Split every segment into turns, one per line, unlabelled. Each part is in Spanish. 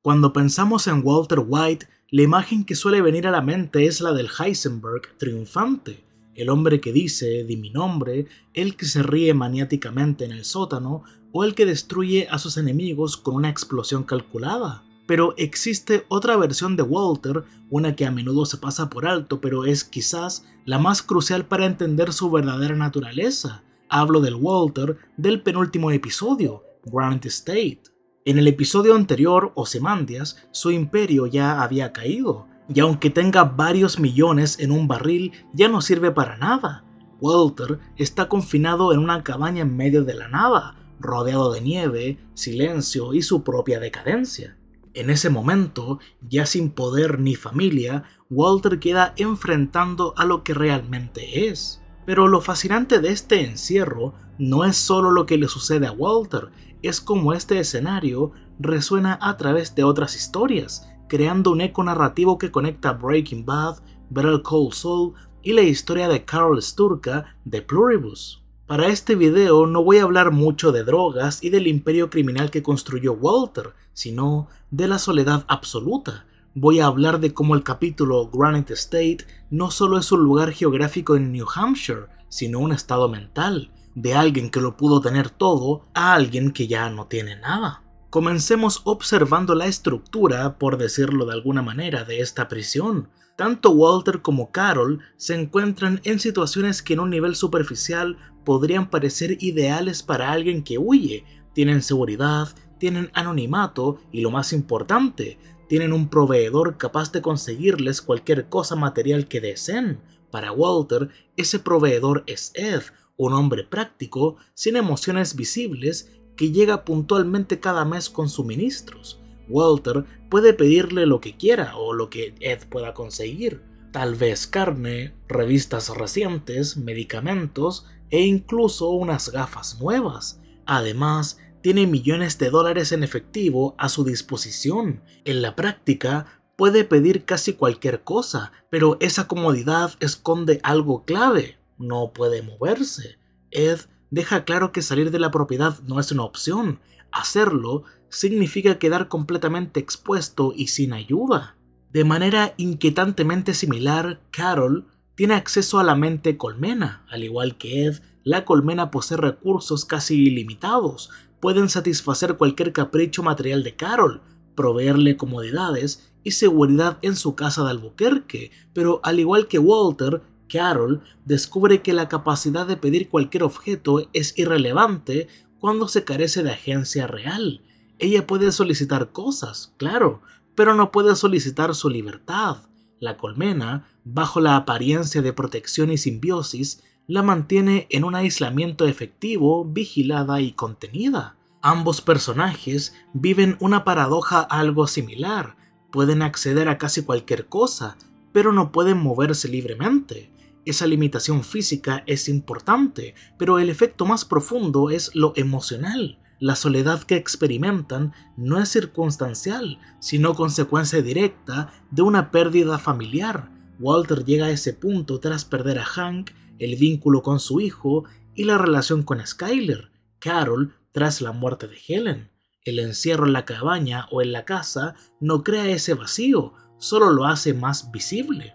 Cuando pensamos en Walter White, la imagen que suele venir a la mente es la del Heisenberg triunfante, el hombre que dice "di mi nombre", el que se ríe maniáticamente en el sótano o el que destruye a sus enemigos con una explosión calculada. Pero existe otra versión de Walter, una que a menudo se pasa por alto, pero es quizás la más crucial para entender su verdadera naturaleza. Hablo del Walter del penúltimo episodio, Granite State. En el episodio anterior, Ozymandias, su imperio ya había caído, y aunque tenga varios millones en un barril, ya no sirve para nada. Walter está confinado en una cabaña en medio de la nada, rodeado de nieve, silencio y su propia decadencia. En ese momento, ya sin poder ni familia, Walter queda enfrentando a lo que realmente es. Pero lo fascinante de este encierro no es solo lo que le sucede a Walter, es como este escenario resuena a través de otras historias, creando un eco narrativo que conecta Breaking Bad, Better Call Saul y la historia de Carol Sturka de Pluribus. Para este video no voy a hablar mucho de drogas y del imperio criminal que construyó Walter, sino de la soledad absoluta. Voy a hablar de cómo el capítulo Granite State no solo es un lugar geográfico en New Hampshire, sino un estado mental, de alguien que lo pudo tener todo a alguien que ya no tiene nada. Comencemos observando la estructura, por decirlo de alguna manera, de esta prisión. Tanto Walter como Carol se encuentran en situaciones que en un nivel superficial podrían parecer ideales para alguien que huye. Tienen seguridad, tienen anonimato y lo más importante, tienen un proveedor capaz de conseguirles cualquier cosa material que deseen. Para Walter, ese proveedor es Ed, un hombre práctico, sin emociones visibles, que llega puntualmente cada mes con suministros. Walter puede pedirle lo que quiera o lo que Ed pueda conseguir. Tal vez carne, revistas recientes, medicamentos e incluso unas gafas nuevas. Además, tiene millones de dólares en efectivo a su disposición. En la práctica, puede pedir casi cualquier cosa, pero esa comodidad esconde algo clave: no puede moverse. Ed deja claro que salir de la propiedad no es una opción. Hacerlo significa quedar completamente expuesto y sin ayuda. De manera inquietantemente similar, Carol tiene acceso a la mente colmena. Al igual que Ed, la colmena posee recursos casi ilimitados. Pueden satisfacer cualquier capricho material de Carol, proveerle comodidades y seguridad en su casa de Albuquerque, pero al igual que Walter, Carol descubre que la capacidad de pedir cualquier objeto es irrelevante cuando se carece de agencia real. Ella puede solicitar cosas, claro, pero no puede solicitar su libertad. La colmena, bajo la apariencia de protección y simbiosis, la mantiene en un aislamiento efectivo, vigilada y contenida. Ambos personajes viven una paradoja algo similar. Pueden acceder a casi cualquier cosa, pero no pueden moverse libremente. Esa limitación física es importante, pero el efecto más profundo es lo emocional. La soledad que experimentan no es circunstancial, sino consecuencia directa de una pérdida familiar. Walter llega a ese punto tras perder a Hank, el vínculo con su hijo y la relación con Skyler. Carol tras la muerte de Helen. El encierro en la cabaña o en la casa no crea ese vacío, solo lo hace más visible.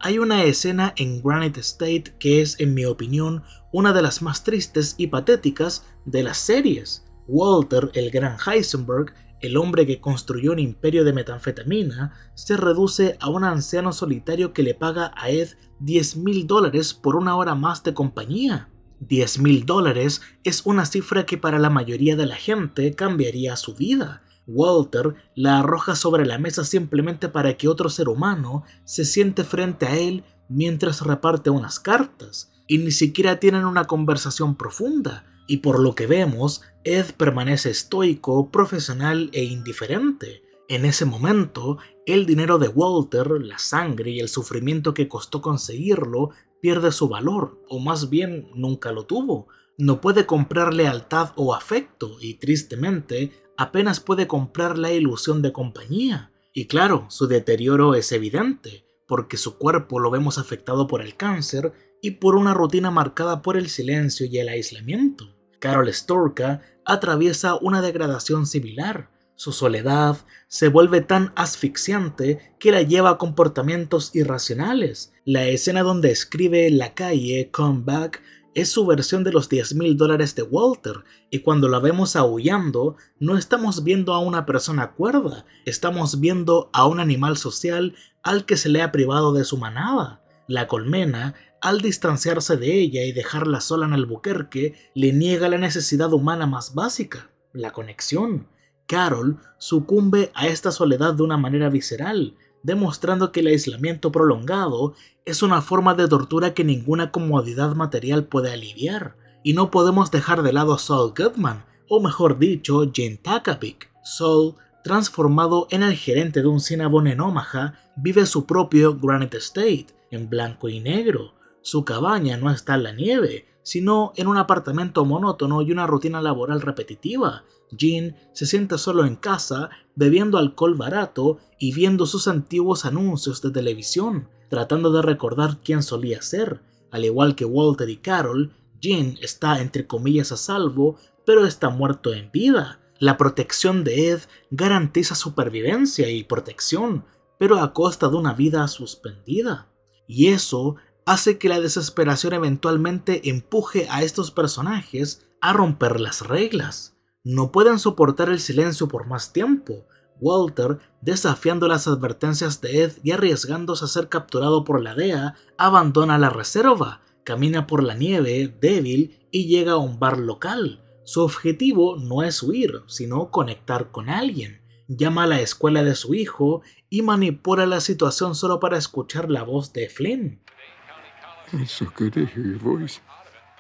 Hay una escena en Granite State que es, en mi opinión, una de las más tristes y patéticas de las series. Walter, el gran Heisenberg, el hombre que construyó un imperio de metanfetamina, se reduce a un anciano solitario que le paga a Ed $10,000 por una hora más de compañía. $10,000 es una cifra que para la mayoría de la gente cambiaría su vida. Walter la arroja sobre la mesa simplemente para que otro ser humano se siente frente a él mientras reparte unas cartas, y ni siquiera tienen una conversación profunda, y por lo que vemos, Ed permanece estoico, profesional e indiferente. En ese momento, el dinero de Walter, la sangre y el sufrimiento que costó conseguirlo, pierde su valor, o más bien nunca lo tuvo. No puede comprar lealtad o afecto y, tristemente, apenas puede comprar la ilusión de compañía. Y claro, su deterioro es evidente, porque su cuerpo lo vemos afectado por el cáncer y por una rutina marcada por el silencio y el aislamiento. Carol Sturka atraviesa una degradación similar. Su soledad se vuelve tan asfixiante que la lleva a comportamientos irracionales. La escena donde escribe "La calle, come back" es su versión de los $10,000 de Walter, y cuando la vemos aullando, no estamos viendo a una persona cuerda, estamos viendo a un animal social al que se le ha privado de su manada. La colmena, al distanciarse de ella y dejarla sola en Albuquerque, le niega la necesidad humana más básica, la conexión. Carol sucumbe a esta soledad de una manera visceral, demostrando que el aislamiento prolongado es una forma de tortura que ninguna comodidad material puede aliviar. Y no podemos dejar de lado a Saul Goodman, o mejor dicho, Gene Takavic. Saul, transformado en el gerente de un Cinnabon en Omaha, vive su propio Granite State, en blanco y negro. Su cabaña no está en la nieve, sino en un apartamento monótono y una rutina laboral repetitiva. Gene se sienta solo en casa, bebiendo alcohol barato y viendo sus antiguos anuncios de televisión, tratando de recordar quién solía ser. Al igual que Walter y Carol, Gene está entre comillas a salvo, pero está muerto en vida. La protección de Ed garantiza supervivencia y protección, pero a costa de una vida suspendida. Y eso hace que la desesperación eventualmente empuje a estos personajes a romper las reglas. No pueden soportar el silencio por más tiempo. Walter, desafiando las advertencias de Ed y arriesgándose a ser capturado por la DEA, abandona la reserva, camina por la nieve, débil, y llega a un bar local. Su objetivo no es huir, sino conectar con alguien. Llama a la escuela de su hijo y manipula la situación solo para escuchar la voz de Flynn.
It's so good to hear your voice.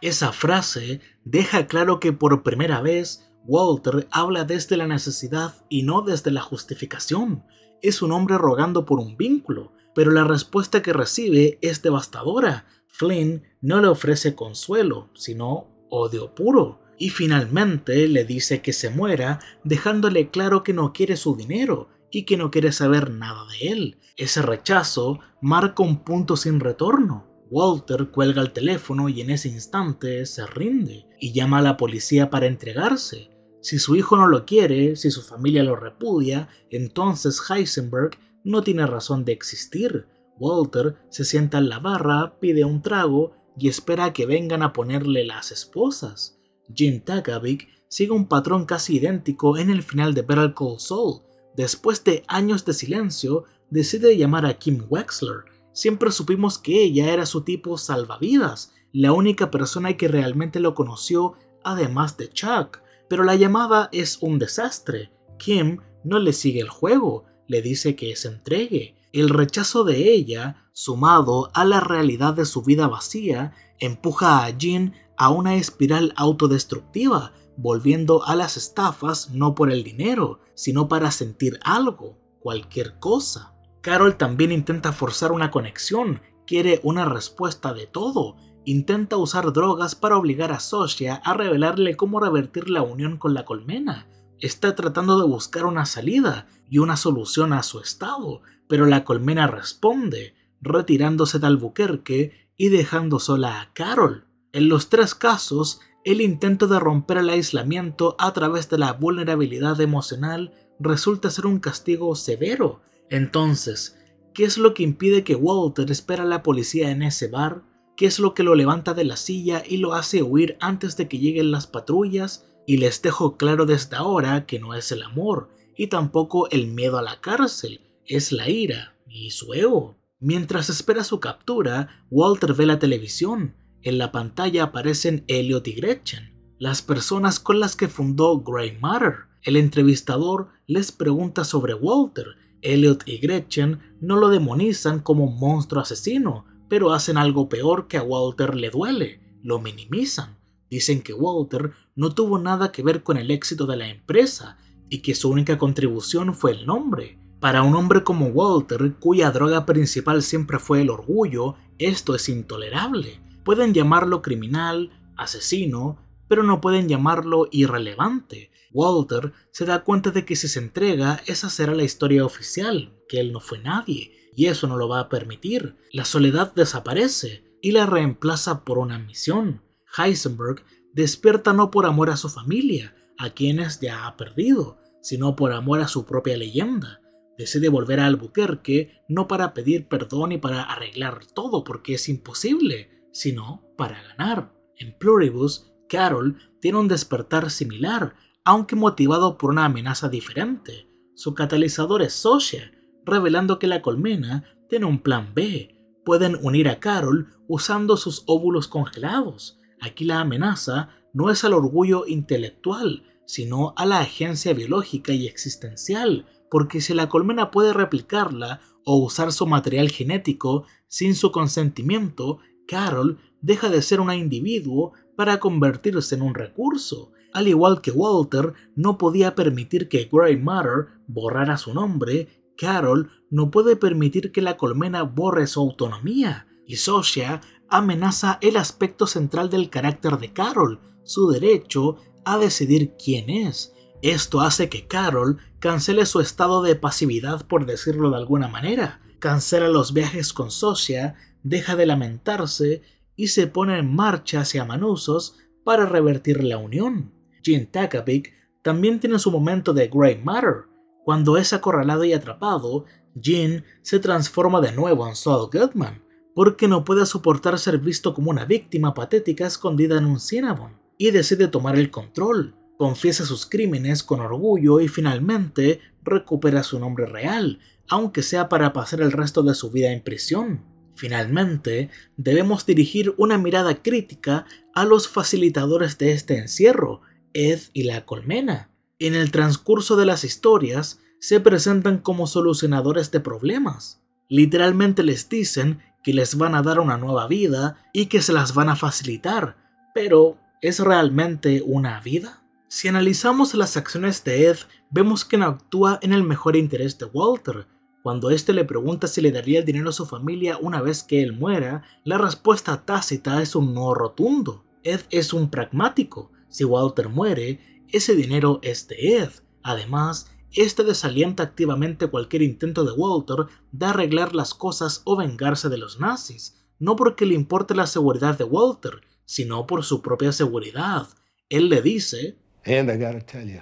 Esa frase deja claro que por primera vez Walter habla desde la necesidad y no desde la justificación. Es un hombre rogando por un vínculo, pero la respuesta que recibe es devastadora. Flynn no le ofrece consuelo, sino odio puro. Y finalmente le dice que se muera, dejándole claro que no quiere su dinero y que no quiere saber nada de él. Ese rechazo marca un punto sin retorno. Walter cuelga el teléfono y en ese instante se rinde y llama a la policía para entregarse. Si su hijo no lo quiere, si su familia lo repudia, entonces Heisenberg no tiene razón de existir. Walter se sienta en la barra, pide un trago y espera a que vengan a ponerle las esposas. Gene Takavic sigue un patrón casi idéntico en el final de Better Call Saul. Después de años de silencio, decide llamar a Kim Wexler. Siempre supimos que ella era su tipo salvavidas, la única persona que realmente lo conoció además de Chuck, pero la llamada es un desastre. Kim no le sigue el juego, le dice que se entregue. El rechazo de ella, sumado a la realidad de su vida vacía, empuja a Gene a una espiral autodestructiva, volviendo a las estafas no por el dinero, sino para sentir algo, cualquier cosa. Carol también intenta forzar una conexión, quiere una respuesta de todo, intenta usar drogas para obligar a Sasha a revelarle cómo revertir la unión con la colmena. Está tratando de buscar una salida y una solución a su estado, pero la colmena responde, retirándose de Albuquerque y dejando sola a Carol. En los tres casos, el intento de romper el aislamiento a través de la vulnerabilidad emocional resulta ser un castigo severo. Entonces, ¿qué es lo que impide que Walter espere a la policía en ese bar? ¿Qué es lo que lo levanta de la silla y lo hace huir antes de que lleguen las patrullas? Y les dejo claro desde ahora que no es el amor, y tampoco el miedo a la cárcel, es la ira y su ego. Mientras espera su captura, Walter ve la televisión. En la pantalla aparecen Elliot y Gretchen, las personas con las que fundó Grey Matter. El entrevistador les pregunta sobre Walter. Elliot y Gretchen no lo demonizan como un monstruo asesino, pero hacen algo peor que a Walter le duele, lo minimizan. Dicen que Walter no tuvo nada que ver con el éxito de la empresa y que su única contribución fue el nombre. Para un hombre como Walter, cuya droga principal siempre fue el orgullo, esto es intolerable. Pueden llamarlo criminal, asesino, pero no pueden llamarlo irrelevante. Walter se da cuenta de que si se entrega, esa será la historia oficial, que él no fue nadie, y eso no lo va a permitir. La soledad desaparece y la reemplaza por una misión. Heisenberg despierta no por amor a su familia, a quienes ya ha perdido, sino por amor a su propia leyenda. Decide volver a Albuquerque no para pedir perdón y para arreglar todo porque es imposible, sino para ganar. En Pluribus, Carol tiene un despertar similar, aunque motivado por una amenaza diferente. Su catalizador es Sosha, revelando que la colmena tiene un plan B. Pueden unir a Carol usando sus óvulos congelados. Aquí la amenaza no es al orgullo intelectual, sino a la agencia biológica y existencial, porque si la colmena puede replicarla o usar su material genético sin su consentimiento, Carol deja de ser un individuo para convertirse en un recurso. Al igual que Walter no podía permitir que Grey Matter borrara su nombre, Carol no puede permitir que la colmena borre su autonomía. Y Sosha amenaza el aspecto central del carácter de Carol, su derecho a decidir quién es. Esto hace que Carol cancele su estado de pasividad, por decirlo de alguna manera. Cancela los viajes con Sosha, deja de lamentarse y se pone en marcha hacia Manusos para revertir la unión. Gene Takavic también tiene su momento de Grey Matter. Cuando es acorralado y atrapado, Gene se transforma de nuevo en Saul Goodman, porque no puede soportar ser visto como una víctima patética escondida en un Cinnabon, y decide tomar el control. Confiesa sus crímenes con orgullo y finalmente recupera su nombre real, aunque sea para pasar el resto de su vida en prisión. Finalmente, debemos dirigir una mirada crítica a los facilitadores de este encierro, Ed y la colmena. En el transcurso de las historias, se presentan como solucionadores de problemas. Literalmente les dicen que les van a dar una nueva vida y que se las van a facilitar, pero ¿es realmente una vida? Si analizamos las acciones de Ed, vemos que no actúa en el mejor interés de Walter. Cuando éste le pregunta si le daría el dinero a su familia una vez que él muera, la respuesta tácita es un no rotundo. Ed es un pragmático. Si Walter muere, ese dinero es de Ed. Además, este desalienta activamente cualquier intento de Walter de arreglar las cosas o vengarse de los nazis, no porque le importe la seguridad de Walter, sino por su propia seguridad. Él le dice:
And I gotta tell you,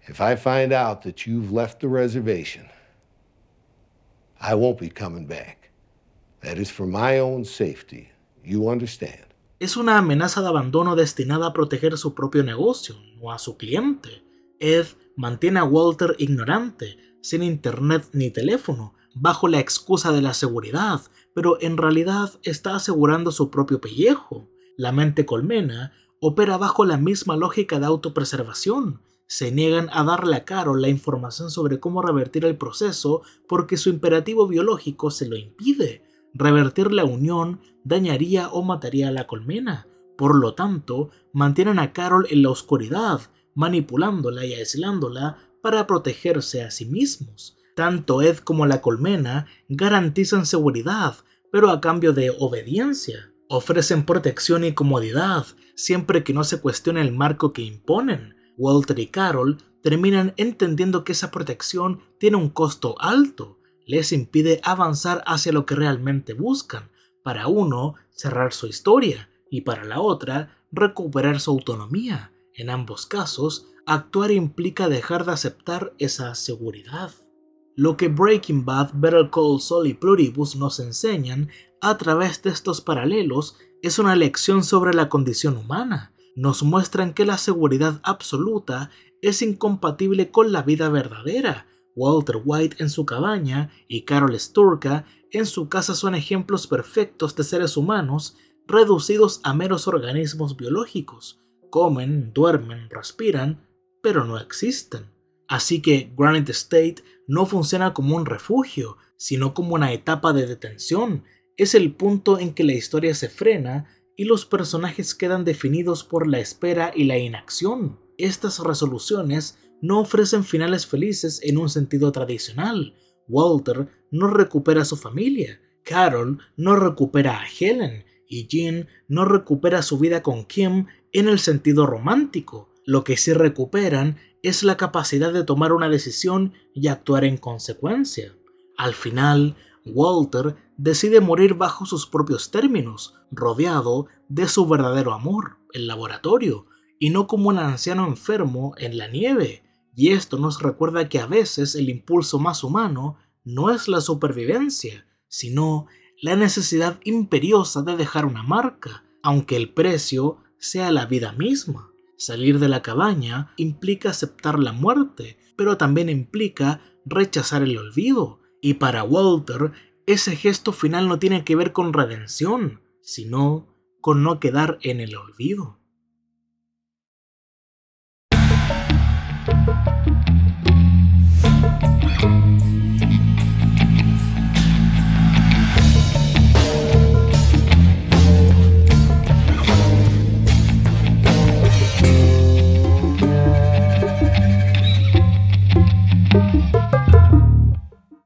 if I find out that you've left the reservation, I won't be coming back. That is for my own safety. You understand?
Es una amenaza de abandono destinada a proteger su propio negocio, no a su cliente. Ed mantiene a Walter ignorante, sin internet ni teléfono, bajo la excusa de la seguridad, pero en realidad está asegurando su propio pellejo. La mente colmena opera bajo la misma lógica de autopreservación. Se niegan a darle a Carol la información sobre cómo revertir el proceso porque su imperativo biológico se lo impide. Revertir la unión dañaría o mataría a la colmena. Por lo tanto, mantienen a Carol en la oscuridad, manipulándola y aislándola para protegerse a sí mismos. Tanto Ed como la colmena garantizan seguridad, pero a cambio de obediencia. Ofrecen protección y comodidad, siempre que no se cuestione el marco que imponen. Walter y Carol terminan entendiendo que esa protección tiene un costo alto. Les impide avanzar hacia lo que realmente buscan. Para uno, cerrar su historia, y para la otra, recuperar su autonomía. En ambos casos, actuar implica dejar de aceptar esa seguridad. Lo que Breaking Bad, Better Call Saul y Pluribus nos enseñan a través de estos paralelos es una lección sobre la condición humana. Nos muestran que la seguridad absoluta es incompatible con la vida verdadera. Walter White en su cabaña y Carol Sturka en su casa son ejemplos perfectos de seres humanos reducidos a meros organismos biológicos. Comen, duermen, respiran, pero no existen. Así que Granite State no funciona como un refugio, sino como una etapa de detención. Es el punto en que la historia se frena y los personajes quedan definidos por la espera y la inacción. Estas resoluciones no ofrecen finales felices en un sentido tradicional. Walter no recupera a su familia, Carol no recupera a Helen y Gene no recupera su vida con Kim en el sentido romántico. Lo que sí recuperan es la capacidad de tomar una decisión y actuar en consecuencia. Al final, Walter decide morir bajo sus propios términos, rodeado de su verdadero amor, el laboratorio, y no como un anciano enfermo en la nieve. y esto nos recuerda que a veces el impulso más humano no es la supervivencia, sino la necesidad imperiosa de dejar una marca, aunque el precio sea la vida misma. Salir de la cabaña implica aceptar la muerte, pero también implica rechazar el olvido, y para Walter, ese gesto final no tiene que ver con redención, sino con no quedar en el olvido.